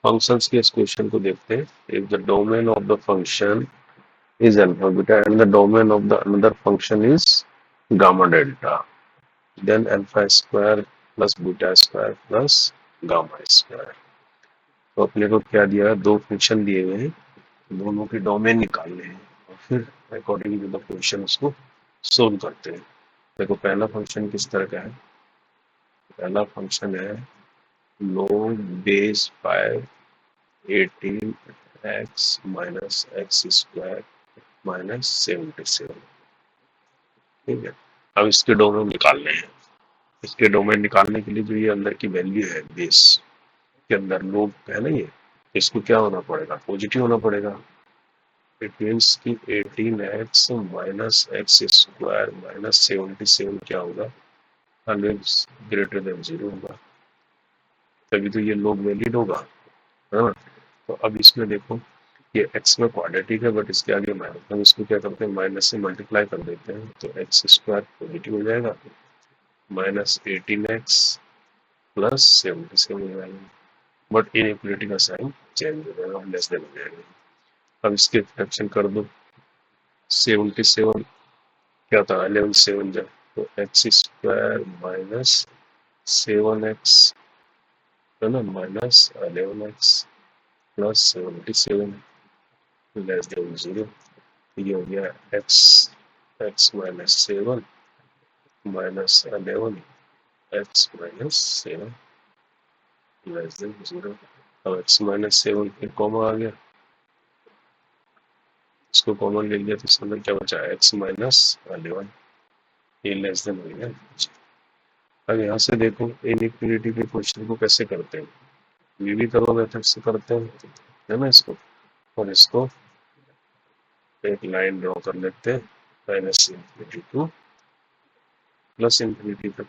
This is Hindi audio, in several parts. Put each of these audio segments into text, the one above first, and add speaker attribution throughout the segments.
Speaker 1: फंक्शंस के इस क्वेश्चन को देखते हैं। If the domain of the function is alpha beta and the domain of the another function is gamma delta, then alpha square plus beta square plus gamma square। तो अपने को क्या दिया है, दो फंक्शन दिए हुए हैं, दोनों के डोमेन निकालने हैं और फिर अकॉर्डिंग टू द क्वेश्चन उसको सोल्व करते हैं। देखो पहला फंक्शन किस तरह का है, पहला फंक्शन है log base 5 18x minus x square minus 77। ठीक है, अब इसके डोमेन निकालने हैं। इसके डोमेन निकालने के लिए जो ये अंदर की वैल्यू है बेस के अंदर लोग है ना, ये इसको क्या होना पड़ेगा, पॉजिटिव होना पड़ेगा। इट मीन्स कि 18x minus x square minus 77 क्या होगा, 100 ग्रेटर देन 0 होगा, तभी तो ये लोग वैलिड होगा, है ना। तो अब इसमें देखो ये x में क्वाड्रेटिक है बट इसके आगे माइनस, हम इसको क्या करते हैं माइनस से मल्टीप्लाई कर देते हैं तो एक्स स्क्वायर पॉजिटिव हो जाएगा माइनस 18x प्लस 77 हो जाएगा, बट इनइक्वालिटी का साइन चेंज हो जाएगा, लेस देन हो जाएगा। अब इसके फ्रैक्शन कर दो, 77 क्या था 11 7 जब, तो एक्स स्क्वायर माइनस 7x है ना minus 11x plus 77 less than 0। ये हो गया x minus 7 minus 11 x minus 7 less than 0। अब x माइनस 7 फिर कॉमन आ गया, इसको कॉमन ले लिया तो इसके अंदर क्या बचा है x माइनस 11, ये लेस देन हो गया। अब यहाँ से देखो इनइक्वालिटी के क्वेश्चन को कैसे करते हैं, ये भी करो मेथड से करते हैं, है ना। इसको और इसको एक लाइन ड्रॉ कर लेते हैं minus infinity two plus infinity तक।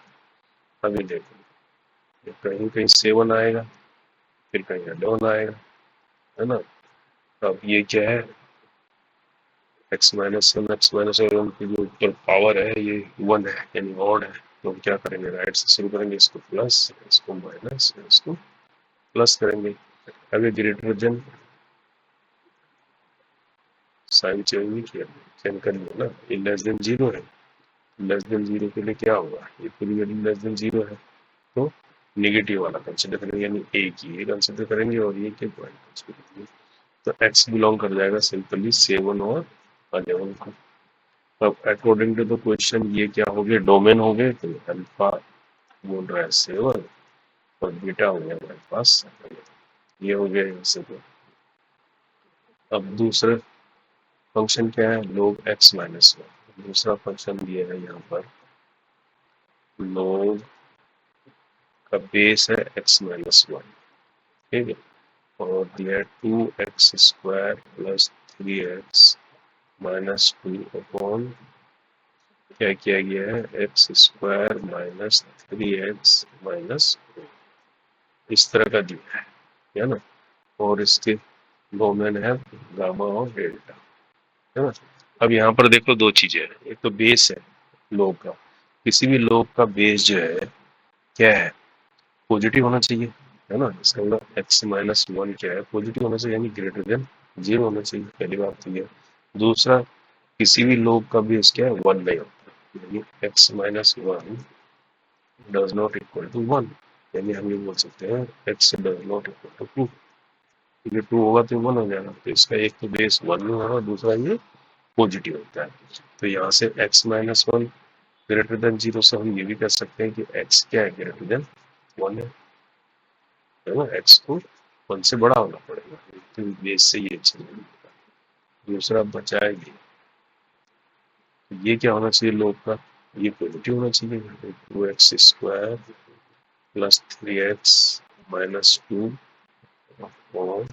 Speaker 1: अभी देखो कहीं कहीं 7 आएगा फिर कहीं 11 आएगा, है ना। अब ये क्या है x माइनस 1 x माइनस 1 की जो ऊपर पावर है ये 1 है यानी ऑड है, तो हम क्या करेंगे राइट से शुरू करेंगे, इसको प्लस इसको माइनस इसको प्लस करेंगे। अभी ग्रेटर देन साइन चेंज नहीं किया, चेंज कर लिया ना, ये लेस देन 0 है, लेस देन 0 के लिए क्या होगा, ये पूरी वैल्यू लेस देन 0 है तो नेगेटिव वाला कंसिडर करेंगे, यानी ए की ए कंसिडर करेंगे और ये के पॉइंट कंसिडर करेंगे। तो x बिलोंग कर जाएगा सिंपली 7 और 11 को। अब अकॉर्डिंग टू द क्वेश्चन ये क्या हो गए, डोमेन हो गए, तो अल्फा बोल रहा है 7 और बीटा हो गया हमारे पास, ये हो गया यहाँ से। तो अब दूसरा फंक्शन क्या है, log x माइनस 1, दूसरा फंक्शन दिया है यहाँ पर log का बेस है x माइनस 1, ठीक है, और दिया है 2x square plus 3x minus 2 upon क्या किया गया है x square minus 3x minus 2, इस तरह का दिया है ना। और इसके डोमेन है गामा और डेल्टा, है ना। अब यहाँ पर देखो दो चीजें हैं, एक तो बेस है लोग का, किसी भी लोग का बेस जो है क्या है पॉजिटिव होना चाहिए, है ना। इसका मतलब एक्स माइनस 1 क्या है पॉजिटिव होना चाहिए यानी ग्रेटर देन 0 होना चाहिए, पहली बात तो ये। दूसरा किसी भी लोग का बेस क्या है 1 नहीं होता, यानी x minus 1 does not equal to 1, यानी हम ये बोल सकते हैं x does not equal to 2, क्योंकि 2 होगा तो 1 हो जाएगा, तो इसका एक तो बेस 1 में होगा, दूसरा ये पॉजिटिव होता है। तो यहाँ से x माइनस 1 ग्रेटर देन 0 से हम ये भी कह सकते हैं कि x क्या है ग्रेटर देन 1 है ना, x को 1 से बड़ा होना पड़ेगा, तो बेस से ये चीज। दूसरा बचा है ये क्या होना चाहिए लोग का, ये पॉजिटिव होना चाहिए, 2x square plus 3x minus 2 और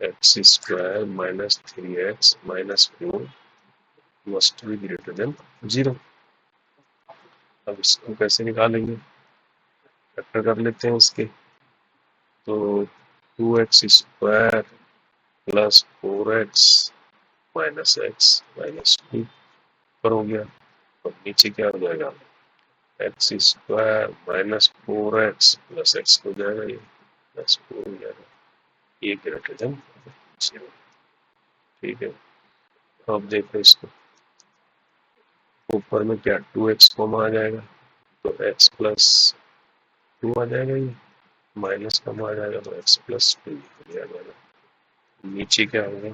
Speaker 1: x square minus 3x minus 4 must be greater than 0। अब इसको कैसे निकालेंगे, फैक्टर कर लेते हैं इसके, तो 2x square plus 4x minus x minus 2 पर हो गया, और नीचे क्या हो जाएगा x square minus 4x plus x हो जाएगा, ये प्लस 4 हो जाएगा, ये ग्रेटर देन 0। ठीक है, अब देखो इसको, ऊपर में क्या 2x कॉमा आ जाएगा, तो x प्लस 2 आ जाएगा, ये माइनस कॉमा आ जाएगा तो x प्लस 2 आ जाएगा। नीचे क्या होगा,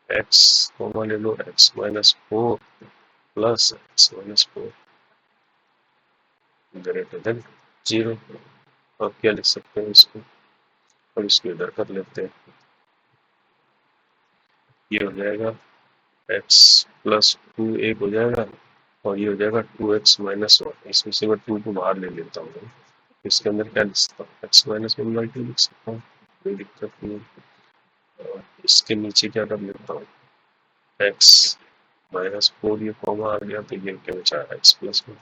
Speaker 1: x कॉमा ले लो, x minus 4 plus x minus 4 greater than 0। अब क्या लिख सकते हैं इसको, और इसको इधर कर लेते हैं, ये हो जाएगा x प्लस 2 एक हो जाएगा, और ये हो जाएगा 2x माइनस 1। इसमें से मैं 2 को बाहर ले लेता हूँ, इसके अंदर क्या लिख सकता हूँ, x माइनस 1/2 लिख सकता हूँ, कोई दिक्कत नहीं। और इसके नीचे क्या कर लेता हूँ, x माइनस 4, ये कॉमा आ गया तो ये क्या बचा, x प्लस 1,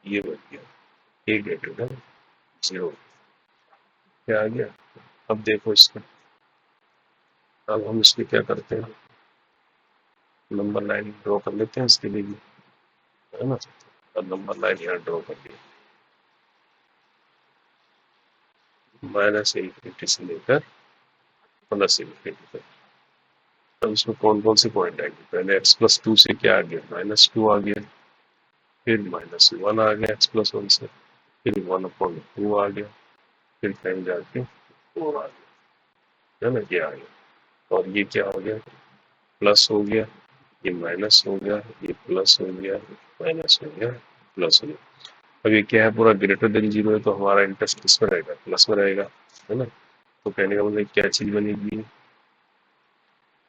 Speaker 1: ये बच गया, ये ग्रेटर देन 0। क्या आ गया, अब देखो इसका, अब हम इसके क्या करते हैं, नंबर लाइन ड्रॉ कर लेते हैं इसके लिए, है ना। अब नंबर लाइन यहाँ ड्रॉ कर लिया, माइनस इन्फिनिटी से लेकर प्लस इन्फिनिटी तक। अब इसमें कौन कौन से पॉइंट आएंगे, पहले x प्लस 2 से क्या आ गया, माइनस 2 आ गया, फिर माइनस 1 आ गया x प्लस 1 से, फिर 1/2 आ गया, फिर कहीं जाके 4 आ गया, है ना, ये आ गया। और ये क्या हो गया, प्लस हो गया, ये माइनस हो गया, ये प्लस हो गया, माइनस हो गया, प्लस हो गया। अब ये क्या है, पूरा ग्रेटर देन 0 है, तो हमारा इंटरेस्ट किस में रहेगा, प्लस में रहेगा, है ना। तो कहने का मतलब क्या चीज बनेगी,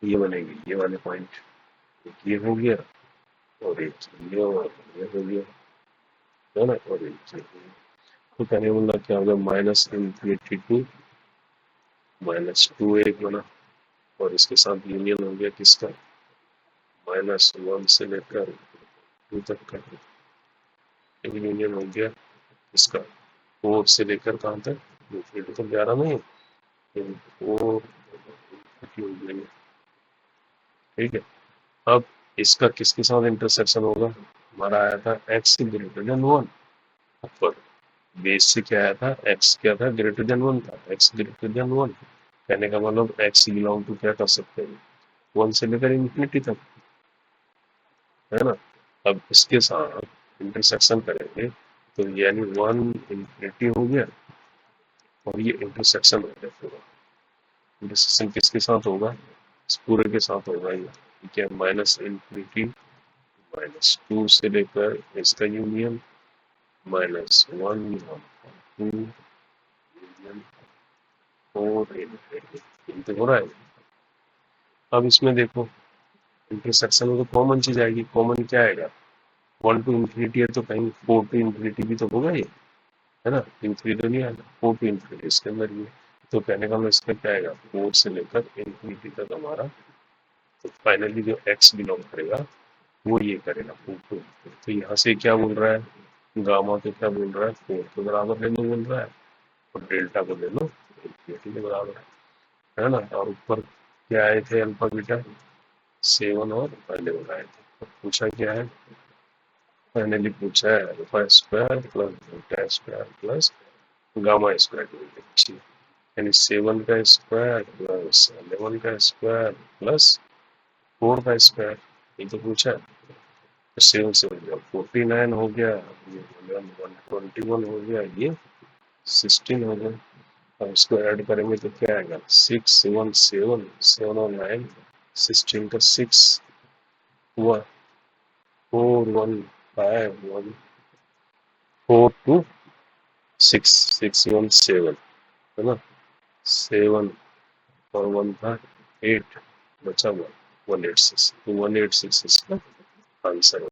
Speaker 1: ये बनेगी, ये वाले पॉइंट, ये हो गया, और एक ये और ये हो गया, है ना, और एक ये हो गया। तो कहने का मतलब क्या होगा, माइनस इन्फिनिटी टू माइनस 2 एक बना, और इसके साथ यूनियन हो गया किसका, -1 से लेकर 2 तक का यूनियन हो गया, इसका 4 से लेकर कहाँ तक, इन्फिनिटी तो 11 नहीं, 4 हो गया। ठीक है, अब इसका किसके साथ इंटरसेक्शन होगा, हमारा आया था x ग्रेटर देन 1, ऊपर बेस से क्या आया था, x क्या था, ग्रेटर देन 1 था, x ग्रेटर देन 1, कहने का मतलब x बिलोंग टू क्या कर सकते हैं, 1 से लेकर इन्फिनिटी तक, है ना। अब इसके साथ इंटरसेक्शन करेंगे तो यानी 1 इन्फिनिटी हो गया, और ये इंटरसेक्शन हो गया पूरा। इंटरसेक्शन किसके साथ होगा, इस पूरे के साथ होगा, ये क्या, माइनस इन्फिनिटी -2 से लेकर इसका यूनियन -1 2 यूनियन 4 इन्फिनिटी हो रहा है। अब इसमें देखो इंटरसेक्शन में तो कॉमन चीज आएगी, कॉमन क्या आएगा, 1 टू इन्फिनिटी है तो कहीं 4 टू इन्फिनिटी भी तो होगा ये, है ना, इन्फिनिटी तो नहीं आएगा, 4 टू इन्फिनिटी इसके अंदर ये, तो कहने का मतलब इसका क्या आएगा, 4 से लेकर इन्फिनिटी तक हमारा, तो फाइनली जो x बिलोंग करेगा वो ये करेगा 4 टू। तो यहाँ से क्या बोल रहा है, गामा को क्या बोल रहा है, 4 के बराबर ले लो बोल रहा है, और डेल्टा को ले लो इन्फिनिटी के बराबर, है ना। और ऊपर क्या आए थे, अल्फा बीटा 7 और 11 आए थे, तो पूछा क्या है, फाइनली पूछा है alpha square plus beta square plus gamma square, यानी 7 का स्क्वायर प्लस 11 का स्क्वायर प्लस 4 का स्क्वायर, ये तो पूछा है। तो 7 से 49 हो गया, ये 121 हो गया, ये 16 हो गया। अब इसको ऐड करेंगे तो क्या आएगा, 6 7 7 7 और 9 16 का 6 हुआ, 4 1 5 1 4 2 6 6 1 7, है ना, 7 और 1 था 8, बचा हुआ 186, तो 186 इसका आंसर